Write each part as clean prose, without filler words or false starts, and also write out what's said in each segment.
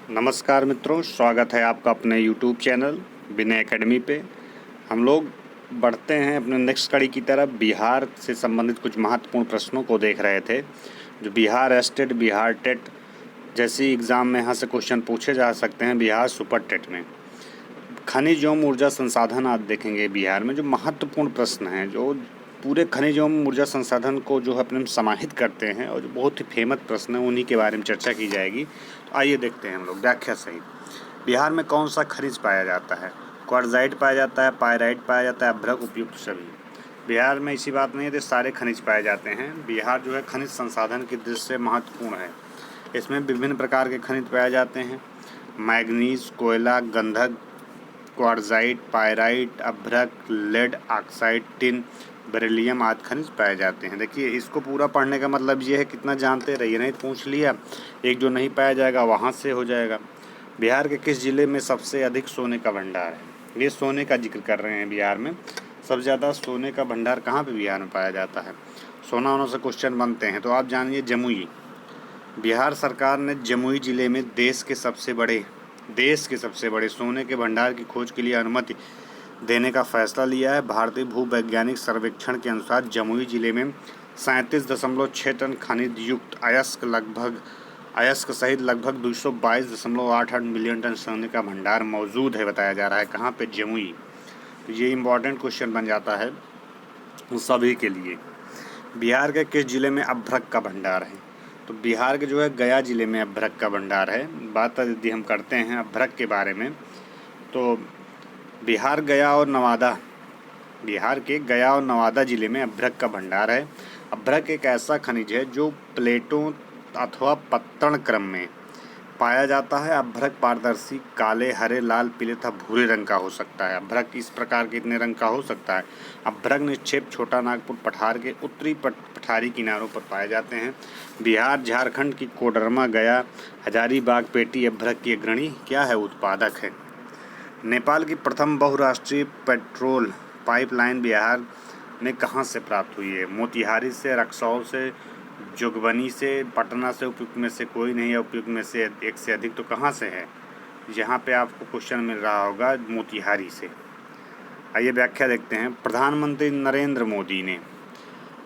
नमस्कार मित्रों, स्वागत है आपका अपने YouTube चैनल विनय एकेडमी पे। हम लोग बढ़ते हैं अपने नेक्स्ट कड़ी की तरफ। बिहार से संबंधित कुछ महत्वपूर्ण प्रश्नों को देख रहे थे, जो बिहार एस्टेट, बिहार टेट जैसी एग्ज़ाम में यहाँ से क्वेश्चन पूछे जा सकते हैं। बिहार सुपर टेट में खनिज एवं ऊर्जा संसाधन आज देखेंगे। बिहार में जो महत्वपूर्ण प्रश्न हैं, जो पूरे खनिज एवं ऊर्जा संसाधन को जो है अपने में समाहित करते हैं और जो बहुत ही फेमस प्रश्न है, उन्हीं के बारे में चर्चा की जाएगी। तो आइए देखते हैं हम लोग व्याख्या सहित। बिहार में कौन सा खनिज पाया जाता है? क्वार्टजाइट पाया जाता है, पायराइट पाया जाता है, अभ्रक, उपयुक्त सभी। बिहार में ऐसी बात नहीं है, सारे खनिज पाए जाते हैं। बिहार जो है खनिज संसाधन की दृष्टि से महत्वपूर्ण है। इसमें विभिन्न प्रकार के खनिज पाए जाते हैं। मैग्नीज, कोयला, गंधक, क्वार्टजाइट, पायराइट, अभ्रक, लेड ऑक्साइड, टिन, बेरिलियम आदि खनिज पाए जाते हैं। देखिए, इसको पूरा पढ़ने का मतलब ये है कितना जानते रहिए, नहीं पूछ लिया एक जो नहीं पाया जाएगा वहाँ से हो जाएगा। बिहार के किस जिले में सबसे अधिक सोने का भंडार है? ये सोने का जिक्र कर रहे हैं। बिहार में सबसे ज़्यादा सोने का भंडार कहाँ पे बिहार में पाया जाता है? सोना होने से क्वेश्चन बनते हैं, तो आप जानिए जमुई। बिहार सरकार ने जमुई जिले में देश के सबसे बड़े सोने के भंडार की खोज के लिए अनुमति देने का फैसला लिया है। भारतीय भूवैज्ञानिक सर्वेक्षण के अनुसार जमुई जिले में 37.6 टन खनिज युक्त अयस्क सहित लगभग 222.88 मिलियन टन सोने का भंडार मौजूद है, बताया जा रहा है। कहाँ पे? जमुई। तो ये इम्पॉर्टेंट क्वेश्चन बन जाता है सभी के लिए। बिहार के किस जिले में अभ्रक का भंडार है? तो बिहार के जो है गया जिले में अभ्रक का भंडार है। बात यदि हम करते हैं अभ्रक के बारे में, तो बिहार के गया और नवादा जिले में अभ्रक का भंडार है। अभ्रक एक ऐसा खनिज है जो प्लेटों अथवा पत्तन क्रम में पाया जाता है। अभ्रक पारदर्शी, काले, हरे, लाल, पीले तथा भूरे रंग का हो सकता है। अभ्रक इस प्रकार के इतने रंग का हो सकता है। अभ्रक निक्षेप छोटा नागपुर पठार के उत्तरी पठारी किनारों पर पाए जाते हैं। बिहार, झारखंड की कोडरमा, गया, हजारीबाग पेटी अभ्रक की अग्रणी क्या है? उत्पादक है। नेपाल की प्रथम बहुराष्ट्रीय पेट्रोल पाइपलाइन बिहार में कहाँ से प्राप्त हुई है? मोतिहारी से, रक्सौल से, जोगबनी से, पटना से। उपयुक्त में से कोई नहीं है। उपयुक्त में से एक से अधिक तो कहाँ से है? यहाँ पे आपको क्वेश्चन मिल रहा होगा मोतिहारी से। आइए व्याख्या देखते हैं। प्रधानमंत्री नरेंद्र मोदी ने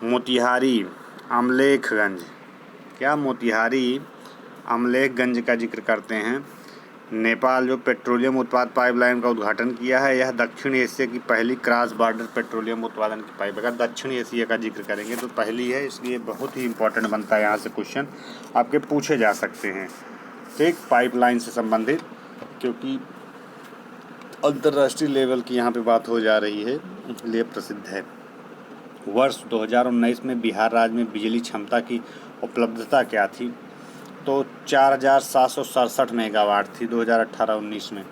मोतिहारी अमलेखगंज मोतिहारी अमलेखगंज का जिक्र करते हैं। नेपाल जो पेट्रोलियम उत्पाद पाइपलाइन का उद्घाटन किया है। यह दक्षिण एशिया की पहली क्रॉस बॉर्डर पेट्रोलियम उत्पादन की पाइप। अगर दक्षिण एशिया का जिक्र करेंगे तो पहली है, इसलिए बहुत ही इंपॉर्टेंट बनता है। यहाँ से क्वेश्चन आपके पूछे जा सकते हैं, ठीक, पाइपलाइन से संबंधित, क्योंकि अंतर्राष्ट्रीय लेवल की यहाँ पे बात हो जा रही है, इसलिए प्रसिद्ध है। वर्ष 2019 में बिहार राज्य में बिजली क्षमता की उपलब्धता क्या थी? तो 4,767 मेगावाट थी 2018-19 में।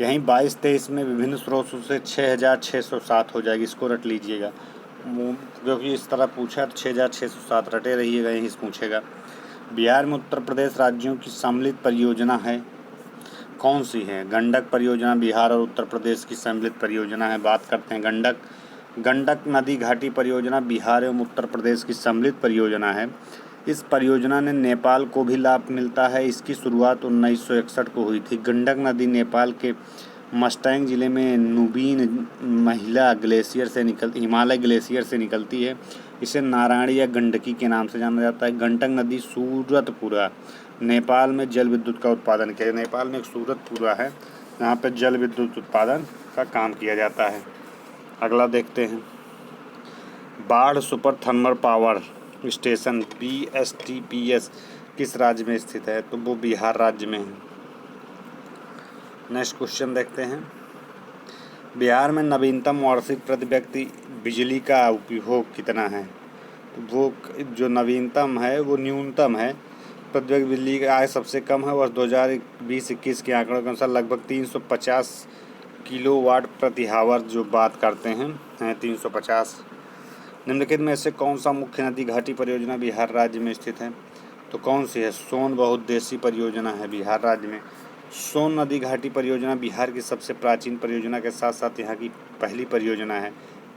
यहीं 22-23 में विभिन्न स्रोतों से 6,607 हो जाएगी। इसको रट लीजिएगा, क्योंकि इस तरह पूछा तो 6,607 रटे रहिएगा, यहीं से पूछेगा। बिहार में उत्तर प्रदेश राज्यों की सम्मिलित परियोजना है, कौन सी है? गंडक परियोजना बिहार और उत्तर प्रदेश की सम्मिलित परियोजना है। बात करते हैं गंडक नदी घाटी परियोजना बिहार एवं उत्तर प्रदेश की सम्मिलित परियोजना है। इस परियोजना ने नेपाल को भी लाभ मिलता है। इसकी शुरुआत 1961 को हुई थी। गंडक नदी नेपाल के मस्टैंग जिले में नुबीन हिमालय ग्लेशियर से निकलती है। इसे नारायणी या गंडकी के नाम से जाना जाता है। गंडक नदी सूरतपुरा नेपाल में जल विद्युत का उत्पादन किया। नेपाल में एक सूरतपुरा है, यहाँ पर जल विद्युत उत्पादन का काम किया जाता है। अगला देखते हैं। बाढ़ super thermal power station BSTPS किस राज्य में स्थित है? तो वो बिहार राज्य में है। नेक्स्ट क्वेश्चन देखते हैं। बिहार में नवीनतम वार्षिक प्रति व्यक्ति बिजली का उपभोग कितना है? तो वो जो नवीनतम है वो न्यूनतम है। प्रति व्यक्ति बिजली का आय सबसे कम है। वर्ष 2020-21 के आंकड़ों के अनुसार लगभग 350 किलोवाट प्रति हावर जो बात करते हैं 350। निम्नलिखित में से कौन सा मुख्य नदी घाटी परियोजना बिहार राज्य में स्थित है? तो कौन सी है? सोन बहुउद्देशीय परियोजना है बिहार राज्य में। सोन नदी घाटी परियोजना बिहार की सबसे प्राचीन परियोजना के साथ साथ यहाँ की पहली परियोजना है।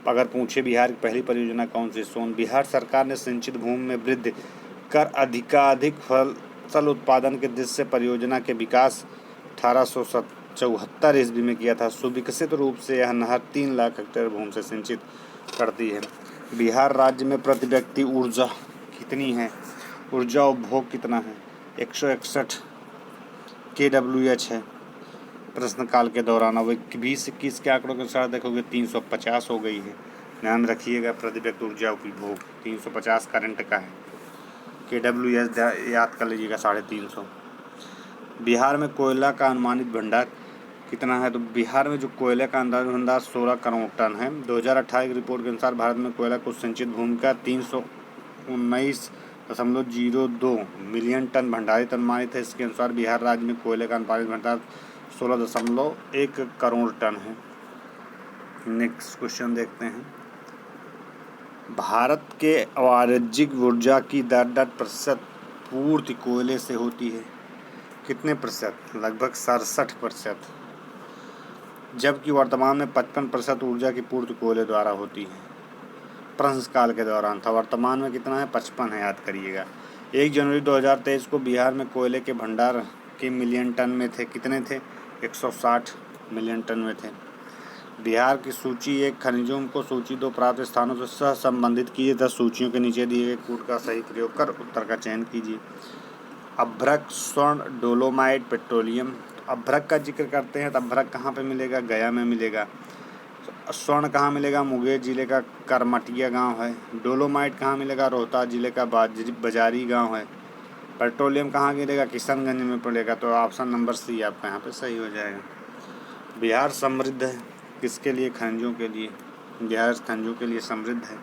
अगर पूछे बिहार की पहली परियोजना कौन सी? सोन। बिहार सरकार ने सिंचित भूमि में वृद्धि कर अधिकाधिक फसल उत्पादन के दृश्य परियोजना के विकास 1874 ईस्वी में किया था। सुविकसित रूप से यह नहर 3 लाख हेक्टेयर भूमि से सिंचित करती है। बिहार राज्य में प्रति व्यक्ति ऊर्जा कितनी है? ऊर्जा उपभोग कितना है? 161 kWh है प्रश्नकाल के दौरान। अब 20-21 के आंकड़ों के अनुसार देखोगे 350 हो गई है। ध्यान रखिएगा, प्रति व्यक्ति ऊर्जा उपभोग 350 करंट का है। kWh याद कर लीजिएगा 350। बिहार में कोयला का अनुमानित भंडार कितना है? तो बिहार में जो कोयले का अंदाज़ भंडार 16 करोड़ टन है। 2018 की रिपोर्ट के अनुसार भारत में कोयला को संचित भूमि का 319.02 मिलियन टन भंडारित अनुमानित है। इसके अनुसार बिहार राज्य में कोयले का अनुमानित भंडार 16.1 करोड़ टन है। नेक्स्ट क्वेश्चन देखते हैं। भारत के वाणिज्यिक ऊर्जा की 10% पूर्ति कोयले से होती है। कितने प्रतिशत? लगभग 67%। जबकि वर्तमान में 55% ऊर्जा की पूर्ति कोयले द्वारा होती है। प्रश्नकाल के दौरान था। वर्तमान में कितना है? 55 है, याद करिएगा। 1 जनवरी 2023 को बिहार में कोयले के भंडार के मिलियन टन में थे। कितने थे? 160 मिलियन टन में थे। बिहार की सूची 1 खनिजों को सूची 2 प्राप्त स्थानों से सह संबंधित कीजिए। 10 सूचियों के नीचे दिए गए कोड का सही प्रयोग कर उत्तर का चयन कीजिए। अभ्रक, स्वर्ण, डोलोमाइट, पेट्रोलियम। अभ्रक का जिक्र करते हैं तो अभ्रक कहाँ पे मिलेगा? गया में मिलेगा। स्वर्ण कहाँ मिलेगा? मुंगेर जिले का करमटिया गांव है। डोलोमाइट कहाँ मिलेगा? रोहतास जिले का बाजारी गांव है। पेट्रोलियम कहाँ मिलेगा? किशनगंज में पड़ेगा। तो ऑप्शन नंबर सी आपका यहाँ पे सही हो जाएगा। बिहार समृद्ध है किसके लिए? खनिजों के लिए। बिहार खनिजों के लिए समृद्ध है।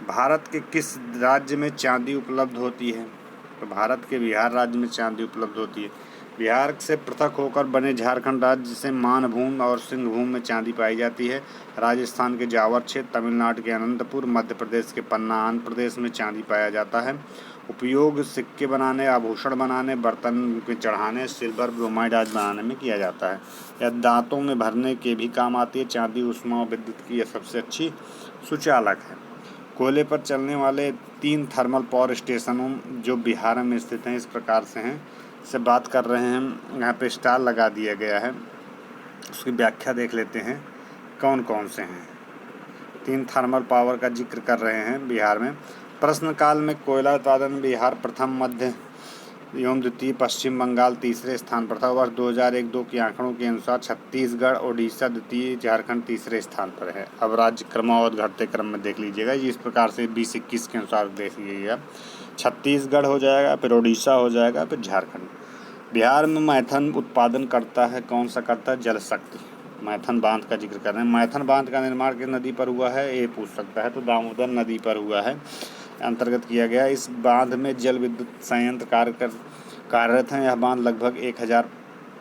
भारत के किस राज्य में चांदी उपलब्ध होती है? तो भारत के बिहार राज्य में चांदी उपलब्ध होती है। बिहार से पृथक होकर बने झारखंड राज्य जिसे मानभूमि और सिंहभूम में चांदी पाई जाती है। राजस्थान के जावर क्षेत्र, तमिलनाडु के अनंतपुर, मध्य प्रदेश के पन्ना, आंध्र प्रदेश में चांदी पाया जाता है। उपयोग सिक्के बनाने, आभूषण बनाने, बर्तन में चढ़ाने, सिल्वर, ब्रोमाइड आदि बनाने में किया जाता है। यह दांतों में भरने के भी काम आती है। चांदी ऊष्मा और विद्युत की यह सबसे अच्छी सुचालक है। कोयले पर चलने वाले 3 थर्मल पावर स्टेशनों जो बिहार में स्थित हैं इस प्रकार से हैं। से बात कर रहे हैं, यहाँ पे स्टार लगा दिया गया है। उसकी व्याख्या देख लेते हैं कौन कौन से हैं। 3 थर्मल पावर का जिक्र कर रहे हैं बिहार में। प्रश्नकाल में कोयला उत्पादन में बिहार प्रथम, मध्य एवं द्वितीय, पश्चिम बंगाल तीसरे स्थान पर था। वर्ष 2001-2 के आंकड़ों के अनुसार छत्तीसगढ़, ओडिशा द्वितीय, झारखंड तीसरे स्थान पर है। अब राज्य क्रमवार घटते क्रम में देख लीजिएगा। इस प्रकार से 20-21 के अनुसार देख लीजिएगा। छत्तीसगढ़ हो जाएगा, फिर ओडिशा हो जाएगा, फिर झारखंड। बिहार में मैथन उत्पादन करता है। कौन सा करता है? जल शक्ति। मैथन बांध का जिक्र कर रहे हैं। मैथन बांध का निर्माण किस नदी पर हुआ है? ये पूछ सकता है, तो दामोदर नदी पर हुआ है, अंतर्गत किया गया। इस बांध में जल विद्युत संयंत्र कार्यरत हैं। यह बांध लगभग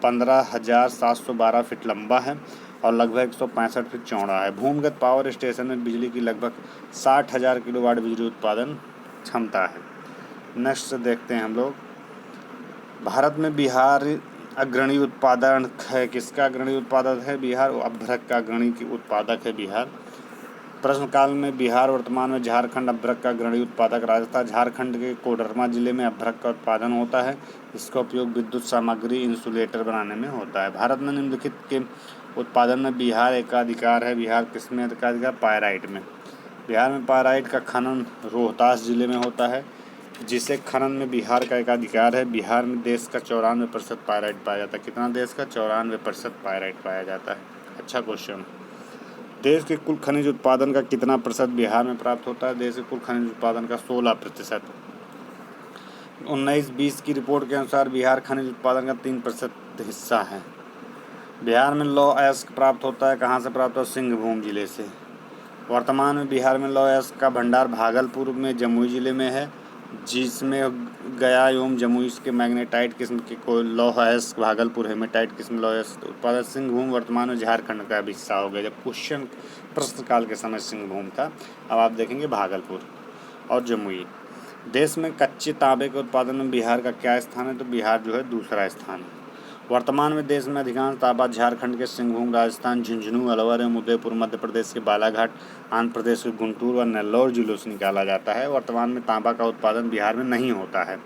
15,712 फीट लंबा है और लगभग 165 फीट चौड़ा है। भूमिगत पावर स्टेशन में बिजली की लगभग 60,000 किलोवाट बिजली उत्पादन क्षमता है। नेक्स्ट देखते हैं हम लोग। भारत में बिहार अग्रणी उत्पादक है। किसका अग्रणी उत्पादक है? बिहार अभ्रक का अग्रणी उत्पादक है बिहार। प्रश्नकाल में बिहार वर्तमान में झारखंड अभ्रक का अग्रणी उत्पादक राज्य। झारखंड के कोडरमा जिले में अभ्रक का उत्पादन होता है। इसका उपयोग विद्युत सामग्री, इंसुलेटर बनाने में होता है। भारत में निम्नलिखित के उत्पादन में बिहार एकाधिकार है। बिहार किसमें एकाधिकार? पायराइट में। बिहार में पायराइट का खनन रोहतास जिले में होता है, जिसे खनन में बिहार का एकाधिकार है। बिहार में देश का 94% पायराइट पाया जाता है। कितना देश का? 94% पायराइट पाया जाता है। अच्छा क्वेश्चन। देश के कुल खनिज उत्पादन का कितना प्रतिशत बिहार में प्राप्त होता है? देश के कुल खनिज उत्पादन का 16%। 19-20 की रिपोर्ट के अनुसार बिहार खनिज उत्पादन का 3% हिस्सा है। बिहार में लौह अयस्क प्राप्त होता है। कहाँ से प्राप्त होता है? सिंहभूम जिले से। वर्तमान में बिहार में लौह अयस्क का भंडार भागलपुर में जमुई जिले में है, जिसमें गया एवं जमुई के मैग्नेटाइट किस्म के लौह अयस्क, भागलपुर हेमेटाइट किस्म लौह अयस्क उत्पादन। सिंहभूम वर्तमान में झारखंड का भी हिस्सा हो गया। जब क्वेश्चन प्रश्नकाल के समय सिंहभूम था, अब आप देखेंगे भागलपुर और जमुई। देश में कच्चे तांबे के उत्पादन में बिहार का क्या स्थान है? तो बिहार जो है दूसरा स्थान है। वर्तमान में देश में अधिकांश तांबा झारखंड के सिंहभूम, राजस्थान झुंझुनू, अलवर एवं उदयपुर, मध्य प्रदेश के बालाघाट, आंध्र प्रदेश के गुंटूर और नेल्लौर जिलों से निकाला जाता है। वर्तमान में तांबा का उत्पादन बिहार में नहीं होता है।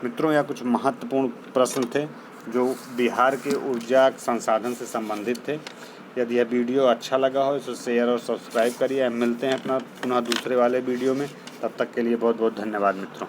मित्रों, यह कुछ महत्वपूर्ण प्रश्न थे जो बिहार के ऊर्जा संसाधन से संबंधित थे। यदि यह वीडियो अच्छा लगा हो तो शेयर और सब्सक्राइब करिए। हम मिलते हैं अपना पुनः दूसरे वाले वीडियो में। तब तक के लिए बहुत बहुत धन्यवाद मित्रों।